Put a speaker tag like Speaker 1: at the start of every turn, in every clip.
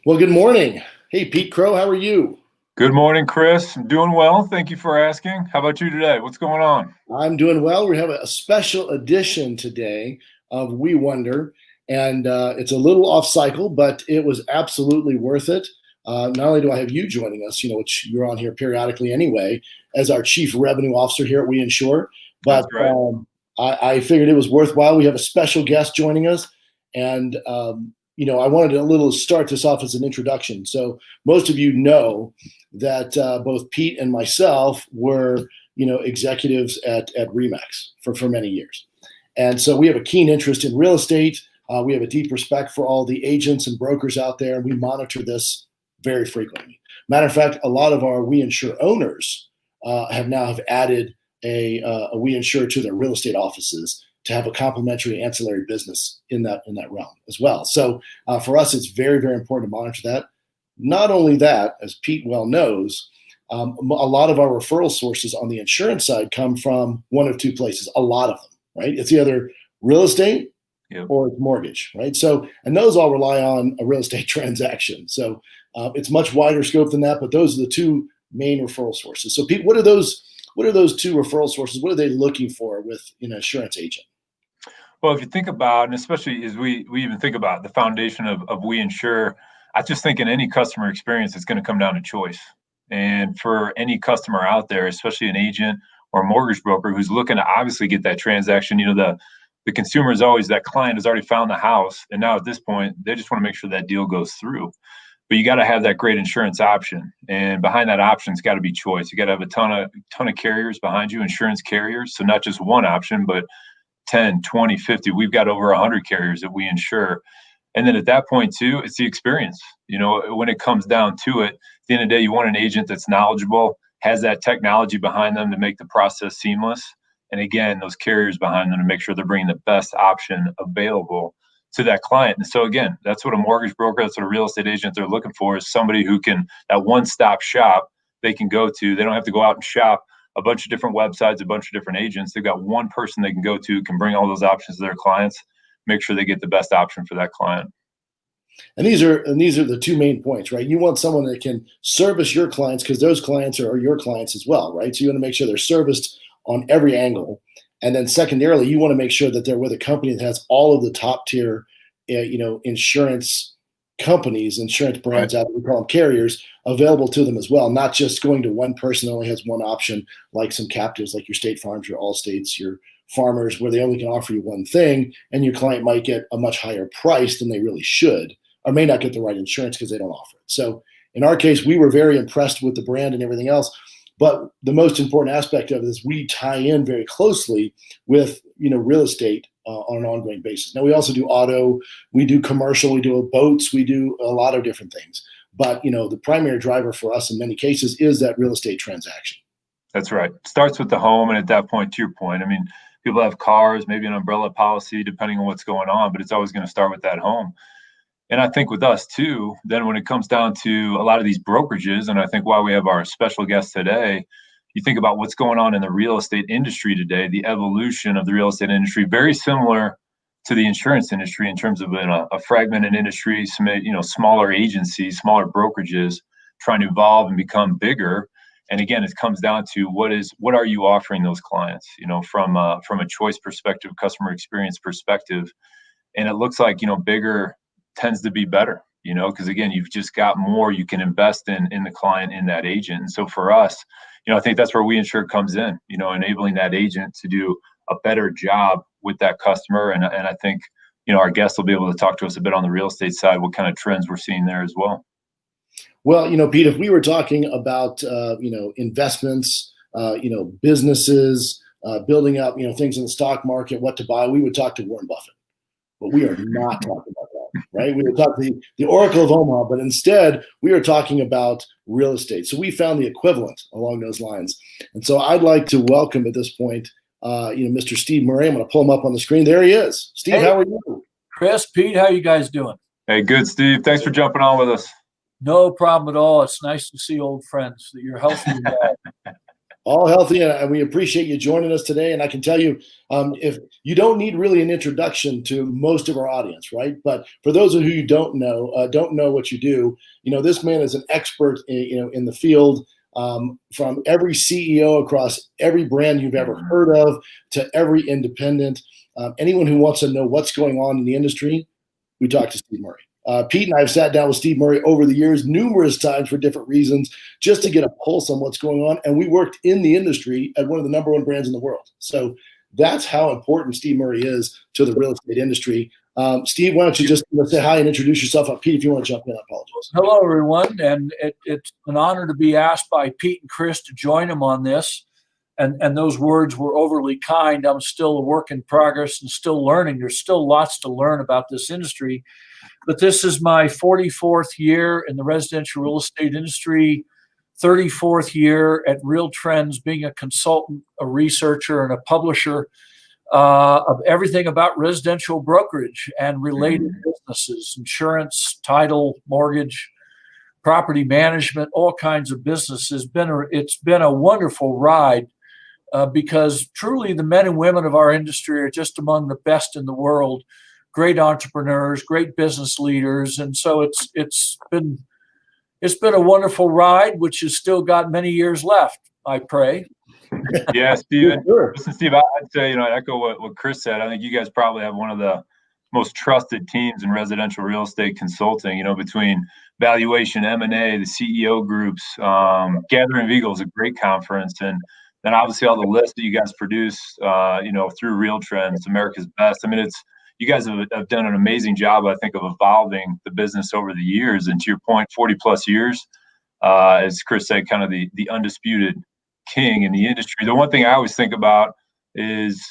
Speaker 1: Well, good morning. Hey, Pete Crow, how are you?
Speaker 2: Good morning, Chris. I'm doing well. Thank you for asking. How about you today? What's going on?
Speaker 1: I'm doing well. We have a special edition today of We Wonder, and it's a little off cycle, but it was absolutely worth it. Not only do I have you joining us, which you're on here periodically anyway, as our chief revenue officer here at We Insure, but
Speaker 2: That's right.
Speaker 1: I figured it was worthwhile. We have a special guest joining us, and I wanted a little start this off as an introduction. So most of you know that both Pete and myself were executives at Remax for many years. And so we have a keen interest in real estate. We have a deep respect for all the agents and brokers out there, and we monitor this very frequently. Matter of fact, a lot of our We Insure owners have added a We Insure to their real estate offices to have a complementary ancillary business in that realm as well. So for us, it's very, very important to monitor that. Not only that, as Pete well knows, a lot of our referral sources on the insurance side come from one of two places, a lot of them, right? It's either real estate
Speaker 2: Yep.
Speaker 1: or it's mortgage, right? So, and those all rely on a real estate transaction. So it's much wider scope than that, but those are the two main referral sources. So Pete, what are those two referral sources? What are they looking for with an insurance agent?
Speaker 2: Well, if you think about, and especially as we even think about the foundation of We Insure, I just think in any customer experience, it's going to come down to choice. And for any customer out there, especially an agent or a mortgage broker who's looking to obviously get that transaction, the consumer is always that client has already found the house. And now at this point, they just want to make sure that deal goes through. But you got to have that great insurance option. And behind that option's got to be choice. You got to have a ton of carriers behind you, insurance carriers. So not just one option, but 10, 20, 50. We've got over 100 carriers that we insure. And then at that point, too, it's the experience. When it comes down to it, at the end of the day, you want an agent that's knowledgeable, has that technology behind them to make the process seamless. And again, those carriers behind them to make sure they're bringing the best option available to that client. And so again, that's what a mortgage broker, that's what a real estate agent they're looking for, is somebody who can, that one-stop shop they can go to. They don't have to go out and shop a bunch of different websites, a bunch of different agents. They've got one person they can go to, can bring all those options to their clients, make sure they get the best option for that client.
Speaker 1: And these are the two main points, right? You want someone that can service your clients because those clients are your clients as well, right? So you want to make sure they're serviced on every angle. And then secondarily, you want to make sure that they're with a company that has all of the top tier, insurance companies, insurance brands out there, we call them carriers, available to them as well. Not just going to one person that only has one option, like some captives, like your State Farms, your Allstates, your Farmers, where they only can offer you one thing, and your client might get a much higher price than they really should, or may not get the right insurance because they don't offer it. So in our case, we were very impressed with the brand and everything else. But the most important aspect of it is we tie in very closely with real estate on an ongoing basis. Now we also do auto, we do commercial, we do boats, we do a lot of different things. But the primary driver for us in many cases is that real estate transaction.
Speaker 2: That's right. It starts with the home, and at that point, to your point, I mean, people have cars, maybe an umbrella policy, depending on what's going on, but it's always going to start with that home. And I think with us too, then when it comes down to a lot of these brokerages, and I think why we have our special guest today, you think about what's going on in the real estate industry today, the evolution of the real estate industry, very similar to the insurance industry in terms of a fragmented industry, smaller agencies, smaller brokerages trying to evolve and become bigger. And again, it comes down to what are you offering those clients, from a choice perspective, customer experience perspective. And it looks like, bigger tends to be better, because again, you've just got more you can invest in the client, in that agent. And so for us, I think that's where We Insure comes in, enabling that agent to do a better job with that customer. And I think, our guests will be able to talk to us a bit on the real estate side, what kind of trends we're seeing there as well.
Speaker 1: Well, Pete, if we were talking about, investments, businesses, building up, things in the stock market, what to buy, we would talk to Warren Buffett. But we are not talking about that, right? We were talking the Oracle of Omaha, but instead we are talking about real estate. So we found the equivalent along those lines. And so I'd like to welcome at this point, Mr. Steve Murray. I'm going to pull him up on the screen. There he is. Steve, how are you?
Speaker 3: Chris, Pete, how you guys doing?
Speaker 2: Hey, good, Steve. Thanks for jumping on with us.
Speaker 3: No problem at all. It's nice to see old friends that you're healthy and well.
Speaker 1: All healthy, and we appreciate you joining us today. And I can tell you, if you don't need really an introduction to most of our audience, right? But for those of you who don't know what you do, this man is an expert, in the field. From every CEO across every brand you've ever heard of to every independent, anyone who wants to know what's going on in the industry, we talk to Steve Murray. Pete and I have sat down with Steve Murray over the years numerous times for different reasons, just to get a pulse on what's going on. And we worked in the industry at one of the number one brands in the world. So that's how important Steve Murray is to the real estate industry. Steve, why don't you just say hi and introduce yourself? Pete, if you want to jump in, I apologize.
Speaker 3: Hello, everyone. And it's an honor to be asked by Pete and Chris to join them on this. And those words were overly kind. I'm still a work in progress and still learning. There's still lots to learn about this industry. But this is my 44th year in the residential real estate industry, 34th year at Real Trends, being a consultant, a researcher, and a publisher of everything about residential brokerage and related businesses, insurance, title, mortgage, property management, all kinds of businesses. It's been a wonderful ride because truly the men and women of our industry are just among the best in the world. Great entrepreneurs, great business leaders, and so it's been a wonderful ride, which has still got many years left, I pray.
Speaker 2: Yeah, Steve.
Speaker 1: Sure.
Speaker 2: Listen, Steve, I'd say, I echo what Chris said. I think you guys probably have one of the most trusted teams in residential real estate consulting, between valuation, M&A, the CEO groups. Gathering Eagle is a great conference. And then obviously all the lists that you guys produce, through Real Trends, America's Best. I mean, you guys have done an amazing job, I think, of evolving the business over the years. And to your point, 40 plus years, as Chris said, kind of the undisputed king in the industry. The one thing I always think about is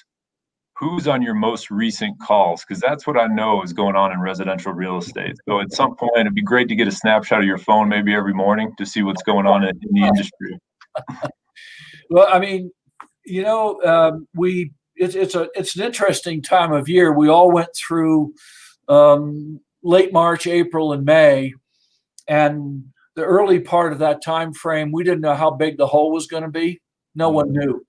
Speaker 2: who's on your most recent calls, because that's what I know is going on in residential real estate. So at some point, it'd be great to get a snapshot of your phone maybe every morning to see what's going on in the industry.
Speaker 3: Well, I mean, it's an interesting time of year. We all went through late March, April, and May, and the early part of that time frame, we didn't know how big the hole was going to be. No one knew.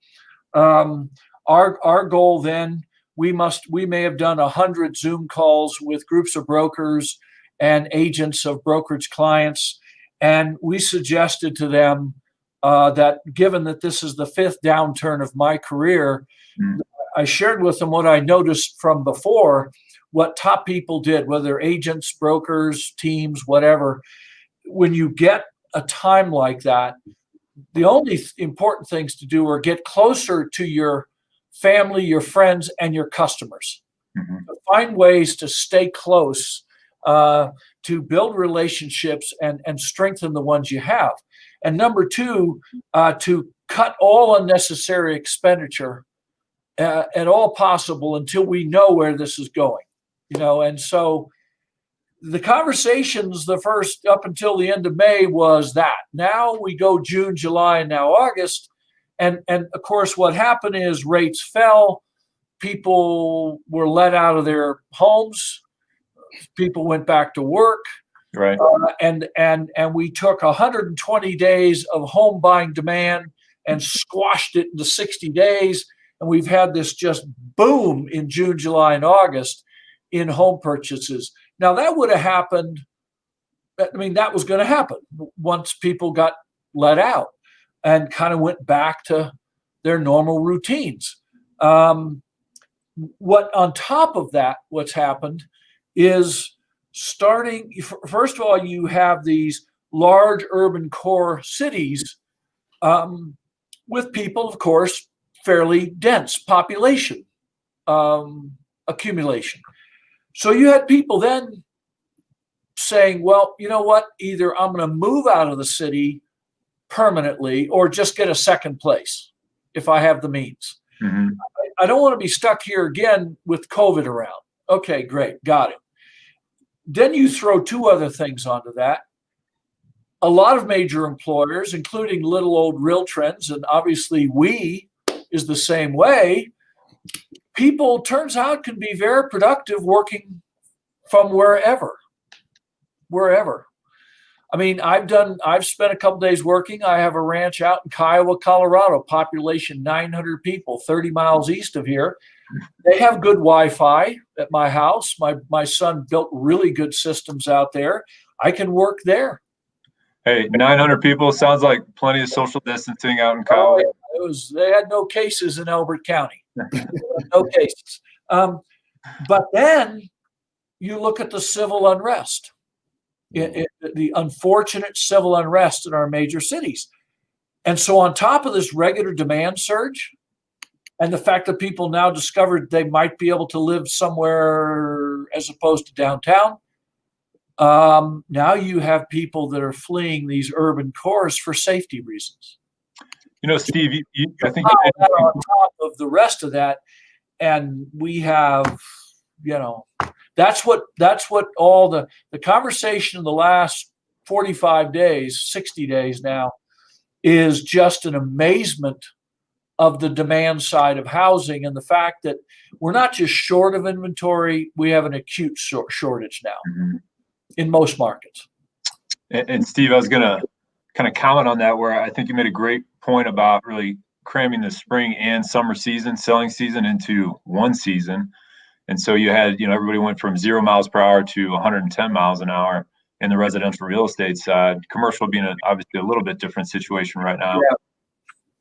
Speaker 3: Our goal then, we may have done 100 Zoom calls with groups of brokers and agents of brokerage clients, and we suggested to them that given that this is the fifth downturn of my career, I shared with them what I noticed from before, what top people did, whether agents, brokers, teams, whatever. When you get a time like that, the only important things to do are get closer to your family, your friends, and your customers.
Speaker 2: Mm-hmm.
Speaker 3: Find ways to stay close, to build relationships and strengthen the ones you have. And number two, to cut all unnecessary expenditure at all possible until we know where this is going. And so the conversations, the first up until the end of May was that. Now we go June, July, and now August. And of course, what happened is rates fell. People were let out of their homes. People went back to work.
Speaker 2: Right.
Speaker 3: And we took 120 days of home buying demand and squashed it into 60 days. And we've had this just boom in June, July, and August in home purchases. Now, that would have happened. I mean, that was going to happen once people got let out and kind of went back to their normal routines. What on top of that, what's happened is first of all, you have these large urban core cities with people, of course, fairly dense population accumulation. So you had people then saying, well, you know what, either I'm going to move out of the city permanently or just get a second place if I have the means.
Speaker 2: Mm-hmm.
Speaker 3: I don't want to be stuck here again with COVID around. Okay, great. Got it. Then you throw two other things onto that. A lot of major employers, including little old Real Trends, and obviously we is the same way. People, turns out, can be very productive working from wherever. I mean, I've spent a couple days working. I have a ranch out in Kiowa, Colorado, population 900 people, 30 miles east of here. They have good Wi-Fi at my house. My son built really good systems out there. I can work there.
Speaker 2: Hey, 900 people sounds like plenty of social distancing out in Kiowa.
Speaker 3: They had no cases in Elbert County. No cases. But then you look at the civil unrest. The unfortunate civil unrest in our major cities. And so on top of this regular demand surge and the fact that people now discovered they might be able to live somewhere as opposed to downtown, now you have people that are fleeing these urban cores for safety reasons.
Speaker 2: Steve, I think
Speaker 3: on top of the rest of that, and we have, that's what all the conversation in the last 45 days, 60 days now, is just an amazement of the demand side of housing and the fact that we're not just short of inventory, we have an acute shortage now in most markets.
Speaker 2: And Steve, I was going to kind of comment on that, where I think you made a great point about really cramming the spring and summer selling season into one season. And so you had, everybody went from 0 miles per hour to 110 miles an hour in the residential real estate side. Commercial being obviously a little bit different situation right now. Yeah.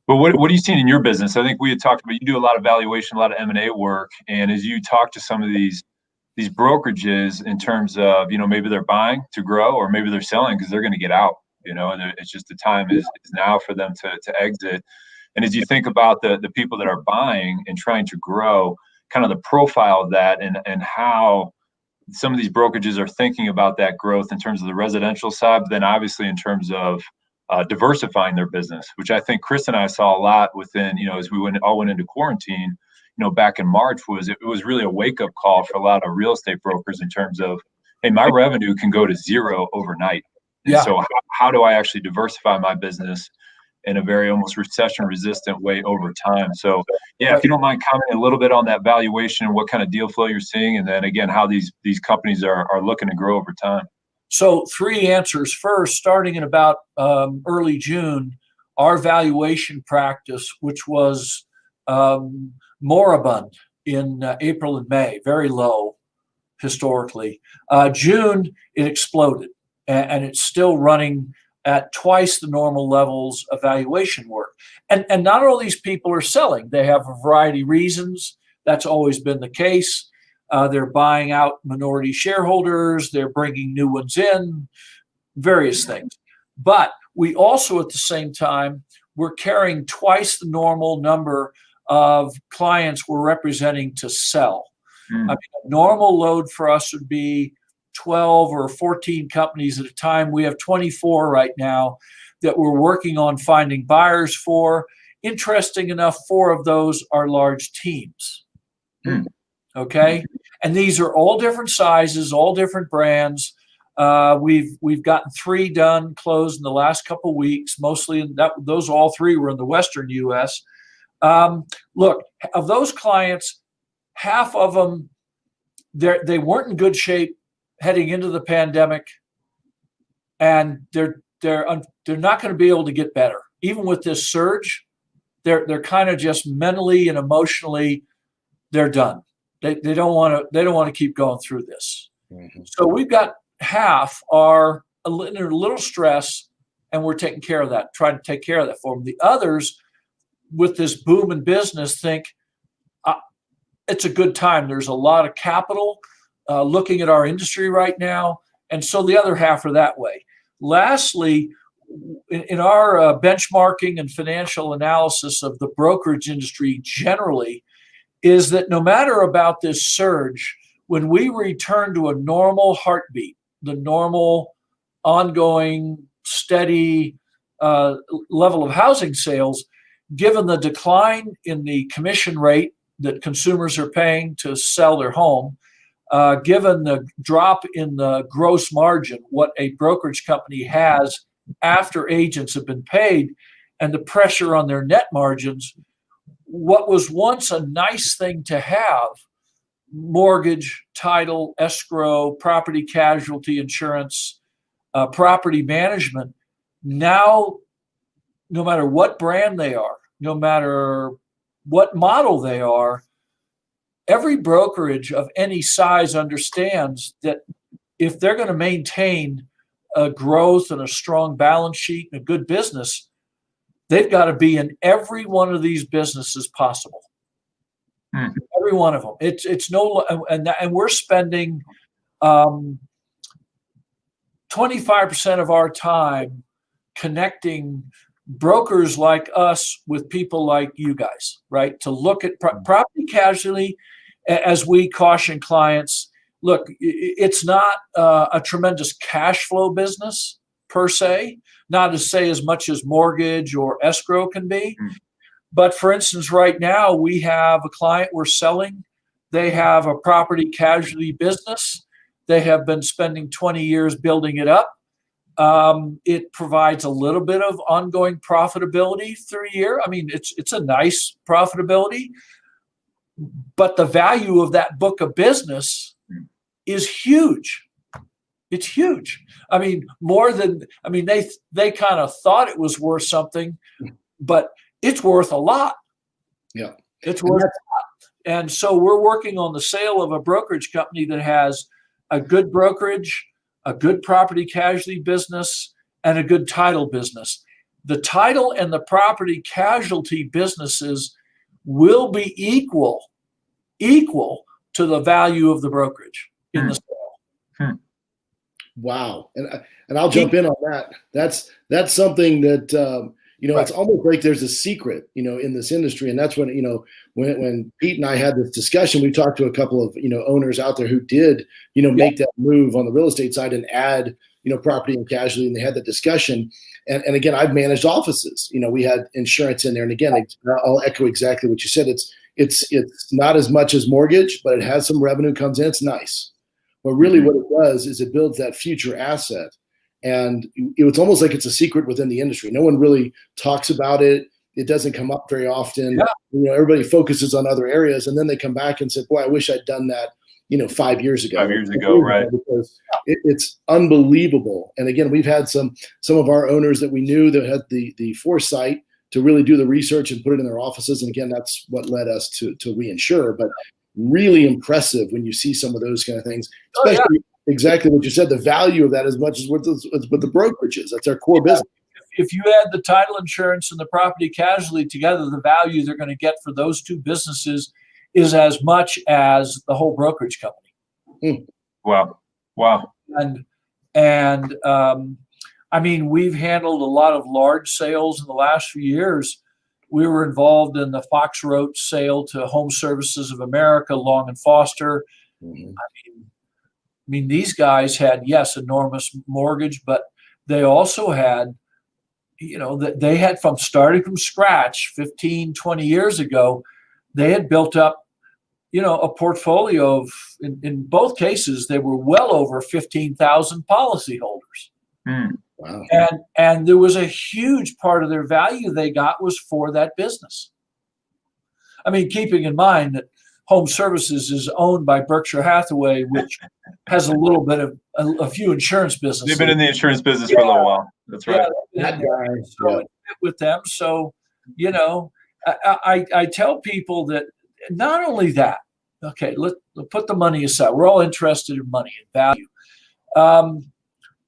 Speaker 2: But what are you seeing in your business? I think we had talked about, you do a lot of valuation, a lot of M&A work. And as you talk to some of these brokerages in terms of, maybe they're buying to grow or maybe they're selling because they're going to get out, and it's just the time is now for them to exit. And as you think about the people that are buying and trying to grow, kind of the profile of that and how some of these brokerages are thinking about that growth in terms of the residential side, but then obviously in terms of diversifying their business, which I think Chris and I saw a lot within, as we all went into quarantine, back in March, it was really a wake-up call for a lot of real estate brokers in terms of, hey, my revenue can go to zero overnight. And so how do I actually diversify my business in a very almost recession-resistant way over time? So, if you don't mind commenting a little bit on that valuation and what kind of deal flow you're seeing, and then again, how these companies are looking to grow over time.
Speaker 3: So 3 answers. First, starting in about early June, our valuation practice, which was moribund in April and May, very low historically. June, it exploded, and it's still running at twice the normal levels of valuation work. And not all these people are selling. They have a variety of reasons. That's always been the case. They're buying out minority shareholders. They're bringing new ones in, various things. But we also, at the same time, we're carrying twice the normal number of clients we're representing to sell. I mean, a normal load for us would be 12 or 14 companies at a time. We have 24 right now that we're working on finding buyers for. Interesting enough, 4 of those are large teams. Okay. And these are all different sizes, all different brands. We've gotten 3 done, closed in the last couple of weeks, mostly those all 3 were in the Western US. Look, of those clients, half of them, they weren't in good shape heading into the pandemic, and they're not going to be able to get better. Even with this surge, they're kind of just mentally and emotionally, they're done. They don't want to keep going through this. So we've got half are a little stress, and we're taking care of that, trying to take care of that for them. The others, with this boom in business, think it's a good time. There's a lot of capital looking at our industry right now, and so the other half are that way. Lastly, in our benchmarking and financial analysis of the brokerage industry generally, is that no matter about this surge, when we return to a normal heartbeat, the normal, ongoing, steady level of housing sales, given the decline in the commission rate that consumers are paying to sell their home, given the drop in the gross margin, what a brokerage company has after agents have been paid, and the pressure on their net margins, what was once a nice thing to have, mortgage, title, escrow, property casualty insurance, property management, now, no matter what brand they are, no matter what model they are, every brokerage of any size understands that if they're going to maintain a growth and a strong balance sheet and a good business, they've got to be in every one of these businesses possible. Every one of them. It's no, and we're spending 25% of our time connecting brokers like us with people like you guys, right? To look at property casualty, as we caution clients. Look, it's not a tremendous cash flow business per se, not to say as much as mortgage or escrow can be. But for instance, right now we have a client we're selling. They have a property casualty business. They have been spending 20 years building it up. It provides a little bit of ongoing profitability through a year. I mean, it's a nice profitability, but the value of that book of business is huge. It's huge. I mean, they kind of thought it was worth something, but it's worth a lot.
Speaker 1: Yeah.
Speaker 3: It's worth a lot. And so we're working on the sale of a brokerage company that has a good brokerage, a good property casualty business, and a good title business. The title and the property casualty businesses will be equal to the value of the brokerage in the sale.
Speaker 1: Wow. And I'll jump in on that. That's something that, it's almost like there's a secret, in this industry. And that's when, when Pete and I had this discussion, we talked to a couple of, owners out there who did, make that move on the real estate side and add, property and casualty. And they had the discussion. And again, I've managed offices, we had insurance in there. And again, I'll echo exactly what you said. It's not as much as mortgage, but it has some revenue comes in. It's nice. But really what it does is it builds that future asset. And it's almost like it's a secret within the industry. No one really talks about it. It doesn't come up very often. Yeah. Everybody focuses on other areas, and then they come back and say, boy, I wish I'd done that, 5 years ago.
Speaker 2: 5 years ago, right.
Speaker 1: Because it's unbelievable. And again, we've had some of our owners that we knew that had the foresight to really do the research and put it in their offices. And again, that's what led us to reinsure. But really impressive when you see some of those kind of things, especially exactly what you said, the value of that as much as what the brokerage is. That's our core business.
Speaker 3: If you add the title insurance and the property casualty together, the value they're going to get for those two businesses is as much as the whole brokerage company.
Speaker 2: Wow.
Speaker 3: And I mean, we've handled a lot of large sales in the last few years. We were involved in the Fox Roach sale to Home Services of America, Long and Foster. I mean, these guys had, enormous mortgage, but they also had, they had starting from scratch 15, 20 years ago, they had built up, a portfolio of, in both cases, they were well over 15,000 policyholders.
Speaker 1: Wow.
Speaker 3: And there was a huge part of their value they got was for that business. I mean, keeping in mind that Home Services is owned by Berkshire Hathaway, which has a little bit of a few insurance businesses.
Speaker 2: They've been in the insurance business for a little while. That's right.
Speaker 3: So it fit with them. So, I tell people that not only that, okay, let's put the money aside. We're all interested in money and value.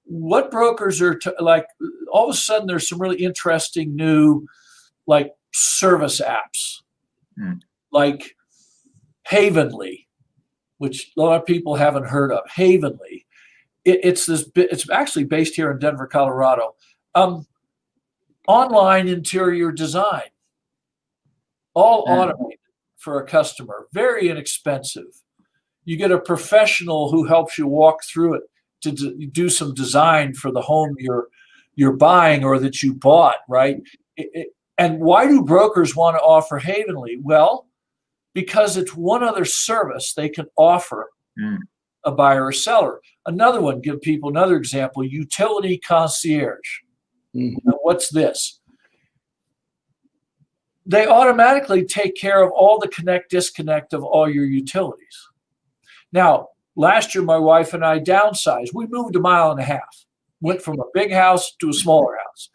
Speaker 3: What brokers are like, all of a sudden there's some really interesting new like service apps, like Havenly, which a lot of people haven't heard of. Havenly, it's actually based here in Denver, Colorado. Online interior design, all automated for a customer, very inexpensive. You get a professional who helps you walk through it to do some design for the home you're buying or that you bought, right? And why do brokers want to offer Havenly? Well, because it's one other service they can offer a buyer or seller. Another one, give people another example, utility concierge. Now, what's this? They automatically take care of all the connect, disconnect of all your utilities. Now, last year, my wife and I downsized. We moved 1.5 miles. went from a big house to a smaller house.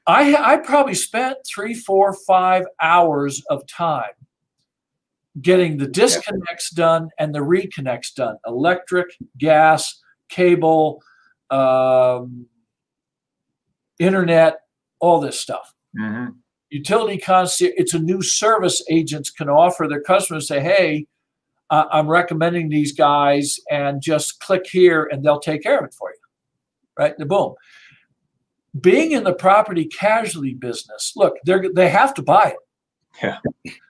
Speaker 3: I probably spent 3, 4, 5 hours of time getting the disconnects done and the reconnects done. Electric, gas, cable, internet, all this stuff.
Speaker 2: Mm-hmm.
Speaker 3: Utility concierge, it's a new service agents can offer their customers, say, hey, I'm recommending these guys, and just click here and they'll take care of it for you. Right? And boom. Being in the property casualty business, look, they have to buy it.
Speaker 2: Yeah.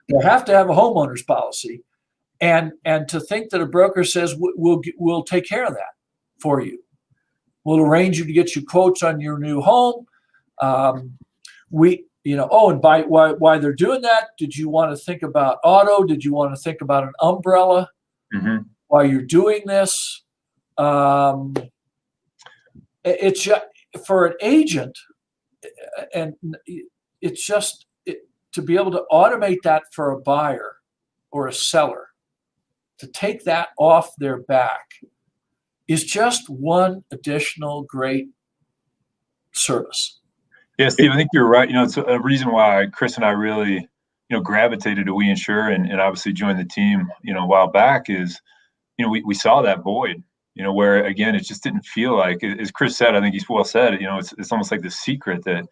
Speaker 3: They have to have a homeowner's policy. And to think that a broker says, we'll take care of that for you. We'll arrange you to get you quotes on your new home. And why they're doing that, did you want to think about auto? Did you want to think about an umbrella while you're doing this? It's just, for an agent, and it's just to be able to automate that for a buyer or a seller, to take that off their back is just one additional great service.
Speaker 2: Yeah, Steve, I think you're right. It's a reason why Chris and I really, gravitated to We Insure and obviously joined the team, a while back is, we saw that void, where, again, it just didn't feel like, as Chris said, I think he's well said, it's almost like the secret that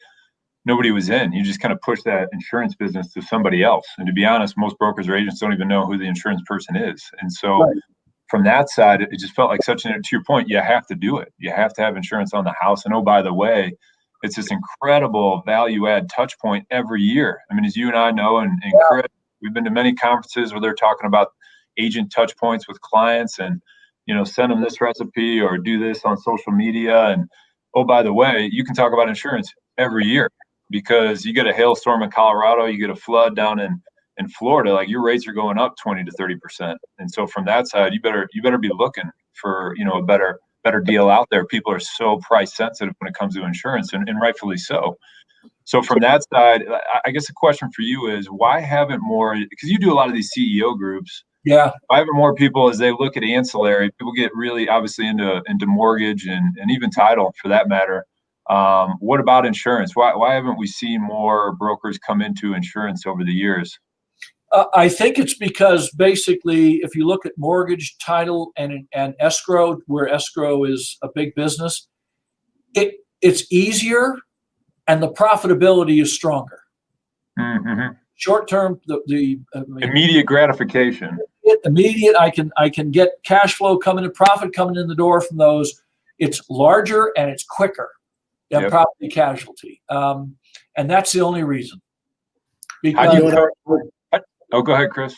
Speaker 2: nobody was in. You just kind of push that insurance business to somebody else. And to be honest, most brokers or agents don't even know who the insurance person is. And so from that side, it just felt like to your point, you have to do it. You have to have insurance on the house. And oh, by the way, it's this incredible value add touch point every year. I mean, as you and I know, and Chris, we've been to many conferences where they're talking about agent touch points with clients and, send them this recipe or do this on social media. And oh, by the way, you can talk about insurance every year because you get a hailstorm in Colorado, you get a flood down in Florida, like your rates are going up 20 to 30%. And so from that side, you better be looking for, a better deal out there. People are so price sensitive when it comes to insurance, and rightfully so. So from that side, I guess the question for you is, why haven't more, because you do a lot of these CEO groups.
Speaker 3: Yeah.
Speaker 2: Why haven't more people, as they look at ancillary, people get really obviously into mortgage and even title for that matter. What about insurance? Why haven't we seen more brokers come into insurance over the years?
Speaker 3: I think it's because basically, if you look at mortgage, title, and escrow, where escrow is a big business, it's easier and the profitability is stronger.
Speaker 2: Mm-hmm.
Speaker 3: Short term, the
Speaker 2: immediate gratification.
Speaker 3: Immediate, I can get cash flow coming in, profit coming in the door from those. It's larger and it's quicker than property casualty, and that's the only reason. Because
Speaker 2: go ahead, Chris.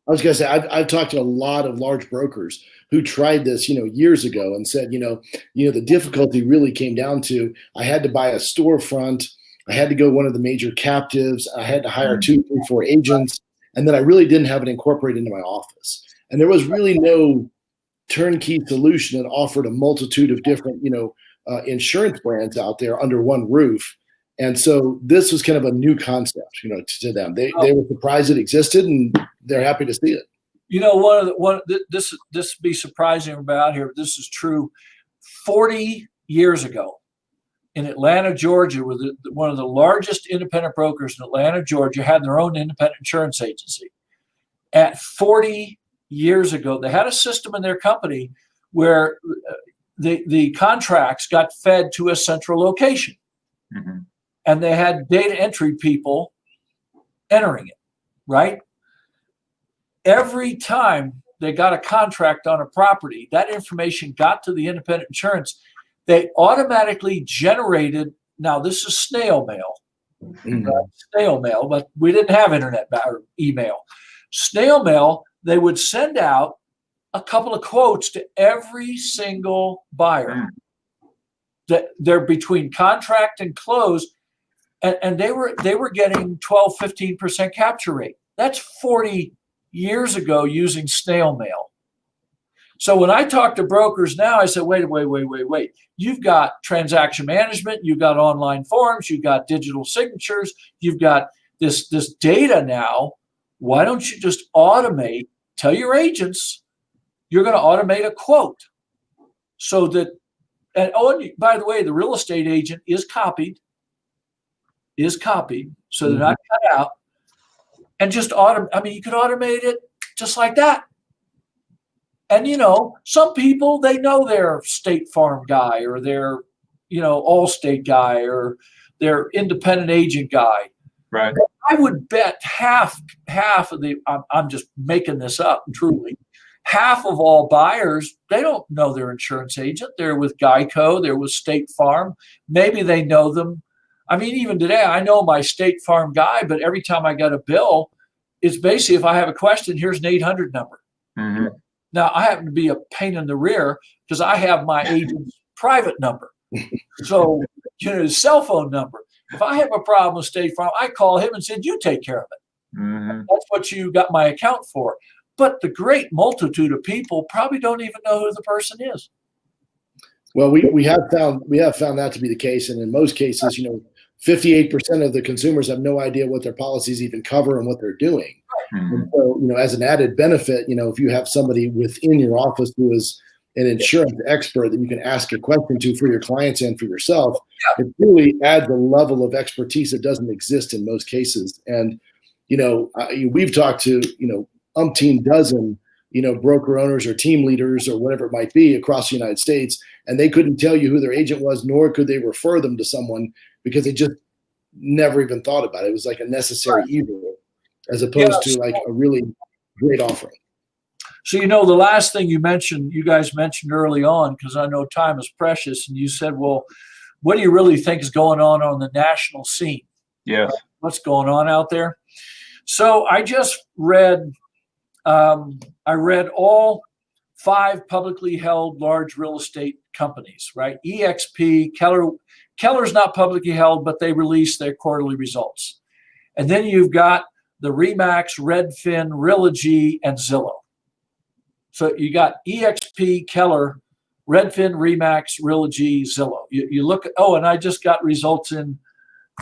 Speaker 1: I was going to say, I've talked to a lot of large brokers who tried this, years ago and said, the difficulty really came down to, I had to buy a storefront. I had to go one of the major captives. I had to hire 2, 3, 4 agents. And then I really didn't have it incorporated into my office. And there was really no turnkey solution that offered a multitude of different, insurance brands out there under one roof. And so this was kind of a new concept, to them. They were surprised it existed, and they're happy to see it.
Speaker 3: This be surprising about here, but this is true. 40 years ago in Atlanta, Georgia, where one of the largest independent brokers in Atlanta, Georgia, had their own independent insurance agency. At 40 years ago, they had a system in their company where the contracts got fed to a central location. Mm-hmm. And they had data entry people entering it, right? Every time they got a contract on a property, that information got to the independent insurance. They automatically generated, now this is snail mail, snail mail, but we didn't have internet or email. Snail mail, they would send out a couple of quotes to every single buyer. That they're between contract and close. And they were getting 12, 15% capture rate. That's 40 years ago using snail mail. So when I talk to brokers now, I said, wait. You've got transaction management, you've got online forms, you've got digital signatures, you've got this data now. Why don't you just automate, tell your agents, you're going to automate a quote so that And by the way, the real estate agent is copied, so they're not cut out. And just you could automate it just like that. And some people, they know their State Farm guy or their Allstate guy or their independent agent guy.
Speaker 2: Right.
Speaker 3: I would bet half of the, I'm just making this up, truly, half of all buyers, they don't know their insurance agent. They're with Geico, they're with State Farm. Maybe they know them. I mean, even today, I know my State Farm guy, but every time I got a bill, it's basically, if I have a question, here's an 800 number.
Speaker 2: Mm-hmm.
Speaker 3: Now, I happen to be a pain in the rear because I have my agent's private number. So, his cell phone number. If I have a problem with State Farm, I call him and said, you take care of it.
Speaker 2: Mm-hmm.
Speaker 3: That's what you got my account for. But the great multitude of people probably don't even know who the person is.
Speaker 1: Well, we have found that to be the case. And in most cases, 58% of the consumers have no idea what their policies even cover and what they're doing.
Speaker 2: Mm-hmm.
Speaker 1: And so, as an added benefit, if you have somebody within your office who is an insurance expert that you can ask a question to for your clients and for yourself, it really adds a level of expertise that doesn't exist in most cases. And, we've talked to, umpteen dozen, broker owners or team leaders or whatever it might be across the United States, and they couldn't tell you who their agent was, nor could they refer them to someone because they just never even thought about it. It was like a necessary evil as opposed to like a really great offering.
Speaker 3: So, the last thing you guys mentioned early on, because I know time is precious, and you said, well, what do you really think is going on the national scene?
Speaker 2: Yeah.
Speaker 3: What's going on out there? So I just read, I read all 5 publicly held large real estate companies, right? EXP, Keller's not publicly held, but they release their quarterly results. And then you've got the Remax, Redfin, Realogy, and Zillow. So you got EXP, Keller, Redfin, Remax, Realogy, Zillow. You look at, and I just got results in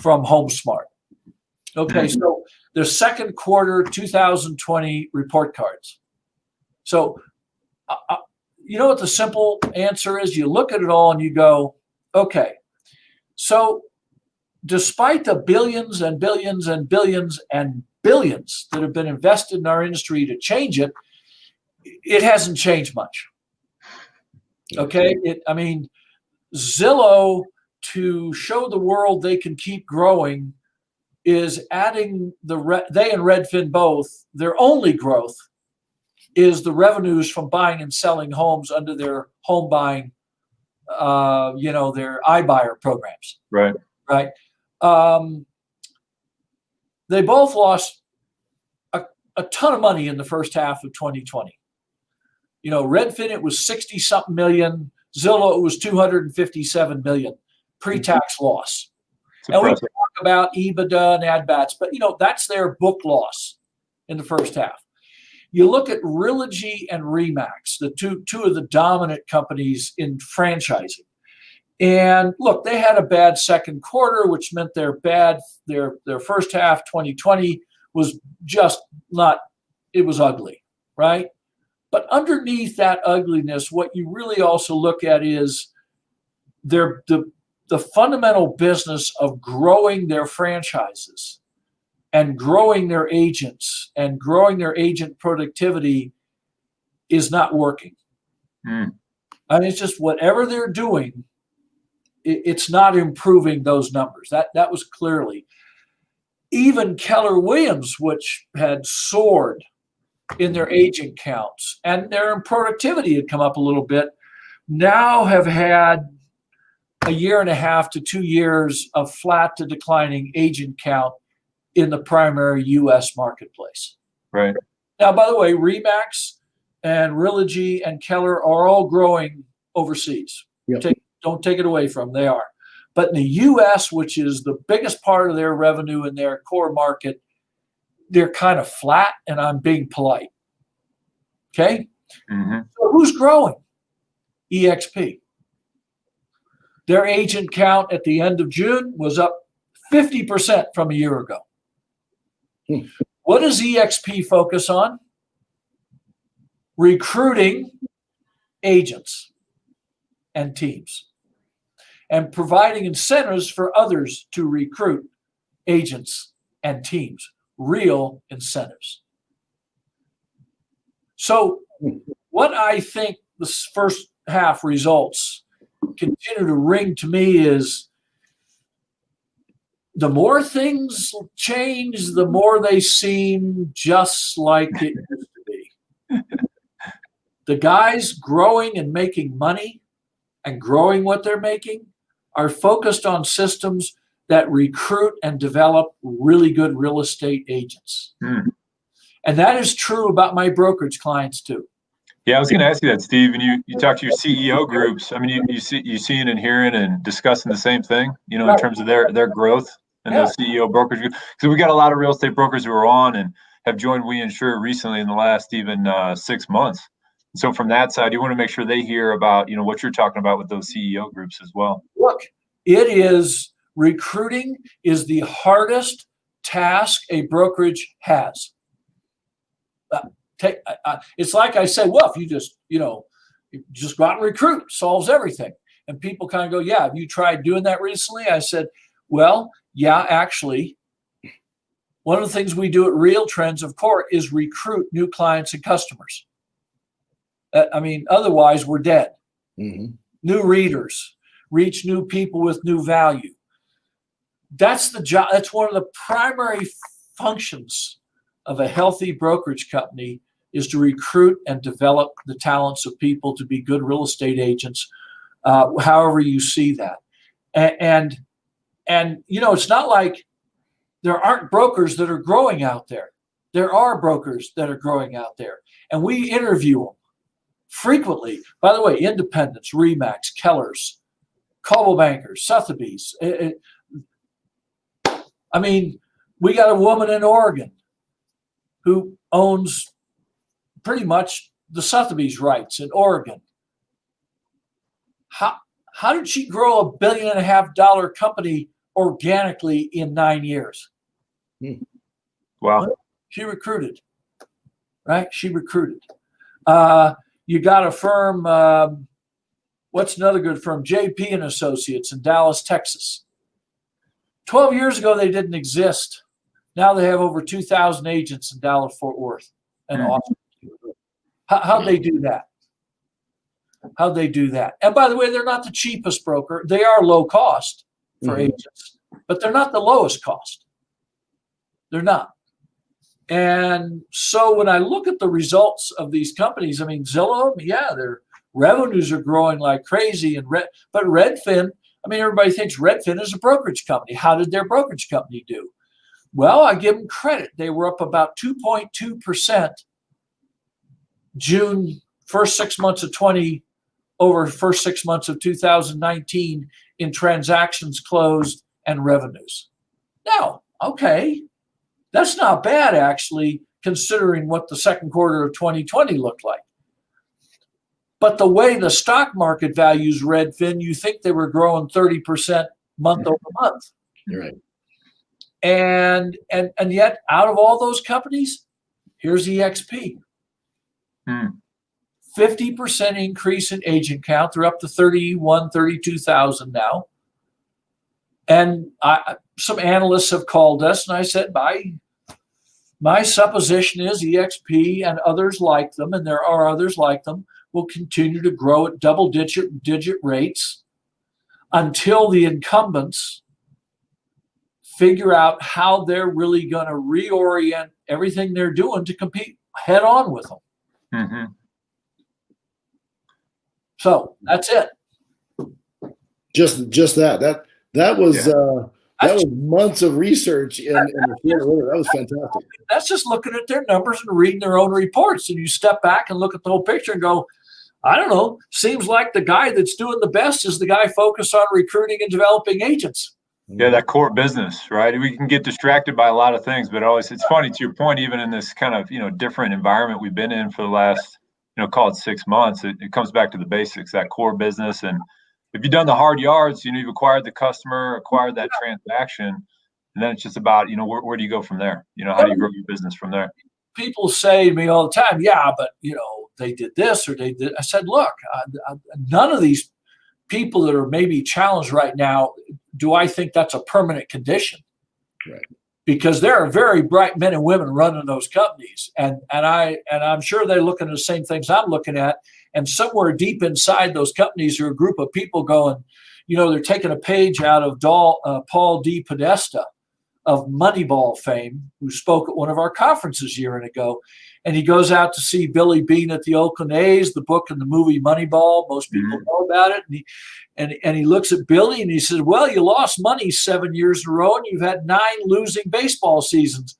Speaker 3: from HomeSmart. Okay, so their second quarter 2020 report cards. So you know what the simple answer is? You look at it all and you go, okay, so despite the billions and billions and billions and billions that have been invested in our industry to change it, it hasn't changed much. Okay. Zillow, to show the world they can keep growing, is adding they and Redfin both, their only growth is the revenues from buying and selling homes under their home buying, their iBuyer programs.
Speaker 2: Right.
Speaker 3: Right. They both lost a ton of money in the first half of 2020. Redfin, it was 60-something million. Zillow, it was 257 million pre-tax loss. And we talk about EBITDA and ad-bats, but that's their book loss in the first half. You look at Realogy and Remax, the two of the dominant companies in franchising. And look, they had a bad second quarter, which meant their first half 2020 was just not, it was ugly, right? But underneath that ugliness, what you really also look at is the fundamental business of growing their franchises and growing their agents and growing their agent productivity is not working. It's just whatever they're doing, it's not improving those numbers. That was clearly. Even Keller Williams, which had soared in their agent counts and their productivity had come up a little bit, now have had a year and a half to 2 years of flat to declining agent count in the primary U.S. marketplace.
Speaker 2: Right.
Speaker 3: Now, by the way, Remax and Realogy and Keller are all growing overseas.
Speaker 1: Yep.
Speaker 3: Don't take it away from them. They are. But in the U.S., which is the biggest part of their revenue in their core market, they're kind of flat, and I'm being polite. Okay?
Speaker 2: Mm-hmm.
Speaker 3: So who's growing? EXP. Their agent count at the end of June was up 50% from a year ago. What does EXP focus on? Recruiting agents and teams. and providing incentives for others to recruit agents and teams, real incentives. So what I think this first half results continue to ring to me is the more things change, the more they seem just like it used to be. The guys growing and making money and growing what they're making are focused on systems that recruit and develop really good real estate agents. And that is true about my brokerage clients too.
Speaker 2: Yeah, I was going to ask you that, Steve. And you talk to your CEO groups. I mean, you seeing and hearing and discussing the same thing, you know, in terms of their growth and those CEO brokers. Because we got a lot of real estate brokers who are on and have joined We Insure recently in the last even 6 months. So from that side, you want to make sure they hear about, you know, what you're talking about with those CEO groups as well.
Speaker 3: Look, recruiting is the hardest task a brokerage has. It's like I say, well, if you just go out and recruit, solves everything. And people kind of go, yeah, have you tried doing that recently? I said, well, yeah, actually, one of the things we do at Real Trends of Court is recruit new clients and customers. Otherwise we're dead.
Speaker 1: Mm-hmm.
Speaker 3: New readers, reach new people with new value. That's the job. That's one of the primary functions of a healthy brokerage company, is to recruit and develop the talents of people to be good real estate agents, however you see that. And you know, it's not like there aren't brokers that are growing out there. There are brokers that are growing out there, and we interview them frequently. By the way, Independence, Remax, Kellers, Coldwell Bankers, Sotheby's. We got a woman in Oregon who owns pretty much the Sotheby's rights in Oregon. How did she grow $1.5 billion company organically in 9 years?
Speaker 2: Wow.
Speaker 3: She recruited, right? She recruited. You got a firm, what's another good firm? JP and Associates in Dallas, Texas. 12 years ago, they didn't exist. Now they have over 2,000 agents in Dallas, Fort Worth, and Austin. How'd they do that? How'd they do that? And by the way, they're not the cheapest broker. They are low cost for agents, but they're not the lowest cost. They're not. And so when I look at the results of these companies, I mean, Zillow, yeah, their revenues are growing like crazy. But Redfin, I mean, everybody thinks Redfin is a brokerage company. How did their brokerage company do? Well, I give them credit. They were up about 2.2% June, first 6 months of 20 over first 6 months of 2019 in transactions closed and revenues. Now, okay, that's not bad, actually, considering what the second quarter of 2020 looked like. But the way the stock market values Redfin, you think they were growing 30% month over month.
Speaker 1: You're right.
Speaker 3: And yet, out of all those companies, here's EXP. 50% increase in agent count. They're up to 32,000 now. And some analysts have called us, and I said, my supposition is EXP and others like them, and there are others like them, will continue to grow at double-digit rates until the incumbents figure out how they're really going to reorient everything they're doing to compete head on with them.
Speaker 2: Mm-hmm.
Speaker 3: So that's it.
Speaker 1: Just that was months of research in the field order. That was fantastic.
Speaker 3: That's just looking at their numbers and reading their own reports. And you step back and look at the whole picture and go, I don't know, seems like the guy that's doing the best is the guy focused on recruiting and developing agents.
Speaker 2: Yeah, that core business, right? We can get distracted by a lot of things, but it's funny, to your point, even in this kind of, different environment we've been in for the last, call it 6 months, it comes back to the basics, that core business. And if you've done the hard yards, you've acquired the customer, acquired that transaction, and then it's just about, where do you go from there? How do you grow your business from there?
Speaker 3: People say to me all the time, yeah, but, they did this or they did. I said, look, none of these people that are maybe challenged right now, do I think that's a permanent condition?
Speaker 1: Right.
Speaker 3: Because there are very bright men and women running those companies, and I'm sure they're looking at the same things I'm looking at. And somewhere deep inside those companies are a group of people going, they're taking a page out of Paul D. Podesta of Moneyball fame, who spoke at one of our conferences a year ago. And he goes out to see Billy Beane at the Oakland A's, the book and the movie Moneyball. Most people know about it. And he looks at Billy and he says, well, you lost money 7 years in a row and you've had 9 losing baseball seasons.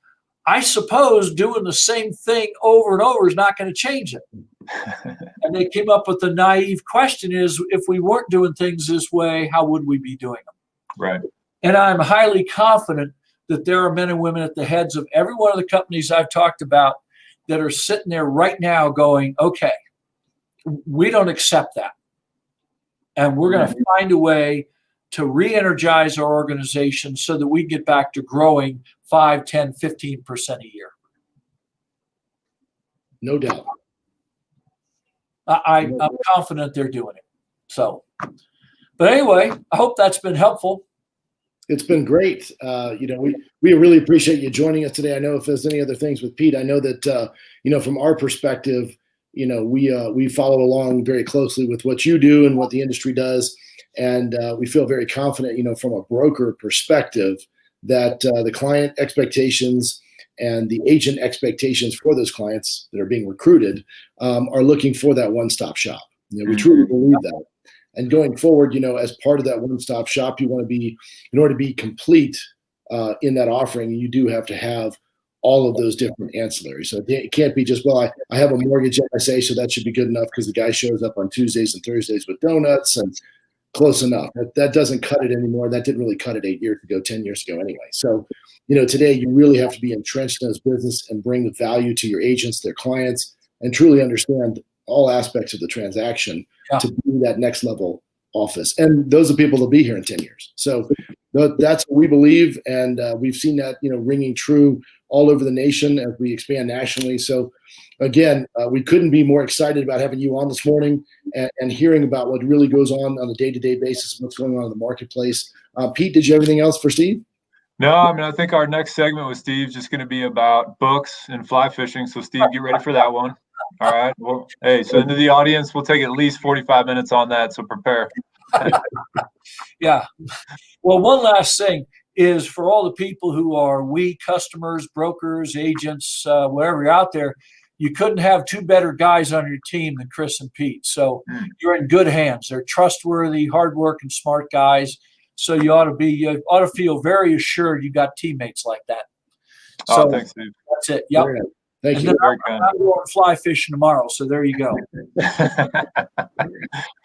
Speaker 3: I suppose doing the same thing over and over is not going to change it. And they came up with the naive question is, if we weren't doing things this way, how would we be doing them?
Speaker 2: Right.
Speaker 3: And I'm highly confident that there are men and women at the heads of every one of the companies I've talked about that are sitting there right now going, okay, we don't accept that. And we're going to find a way to re-energize our organization so that we get back to growing 5, 10, 15% a year.
Speaker 1: No doubt.
Speaker 3: I'm confident they're doing it. So, but anyway, I hope that's been helpful.
Speaker 1: It's been great. We really appreciate you joining us today. I know if there's any other things with Pete, I know that, from our perspective, we follow along very closely with what you do and what the industry does. And we feel very confident, from a broker perspective, that the client expectations and the agent expectations for those clients that are being recruited are looking for that one-stop shop. We truly believe that. And going forward, as part of that one-stop shop, you want to be, in order to be complete in that offering, you do have to have all of those different ancillaries. So it can't be just, well, I have a mortgage MSA, so that should be good enough because the guy shows up on Tuesdays and Thursdays with donuts and close enough. That doesn't cut it anymore. That didn't really cut it 8 years ago, 10 years ago anyway. So, today you really have to be entrenched in this business and bring the value to your agents, their clients, and truly understand all aspects of the transaction to be that next level office. And those are people that'll be here in 10 years. So that's what we believe. And we've seen that, ringing true all over the nation as we expand nationally. So again, we couldn't be more excited about having you on this morning and hearing about what really goes on a day-to-day basis, what's going on in the marketplace. Pete, did you have anything else for Steve?
Speaker 2: No, I think our next segment with Steve is just going to be about books and fly fishing. So Steve, get ready for that one. All right. Well, hey, so into the audience, we'll take at least 45 minutes on that. So prepare.
Speaker 3: Yeah. Well, one last thing is for all the people who are customers, brokers, agents, wherever you're out there, you couldn't have 2 better guys on your team than Chris and Pete. So you're in good hands. They're trustworthy, hardworking, smart guys. So you ought to feel very assured you got teammates like that. So
Speaker 2: thanks, Steve.
Speaker 3: That's it. Yep.
Speaker 1: Thank you.
Speaker 3: I'm going fly fishing tomorrow. So there you go.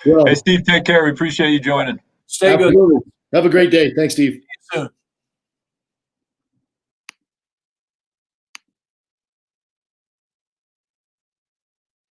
Speaker 2: Hey, Steve, take care. We appreciate you joining.
Speaker 3: Stay
Speaker 1: Absolutely.
Speaker 3: good.
Speaker 1: Have a great day. Thanks, Steve.
Speaker 3: See you soon.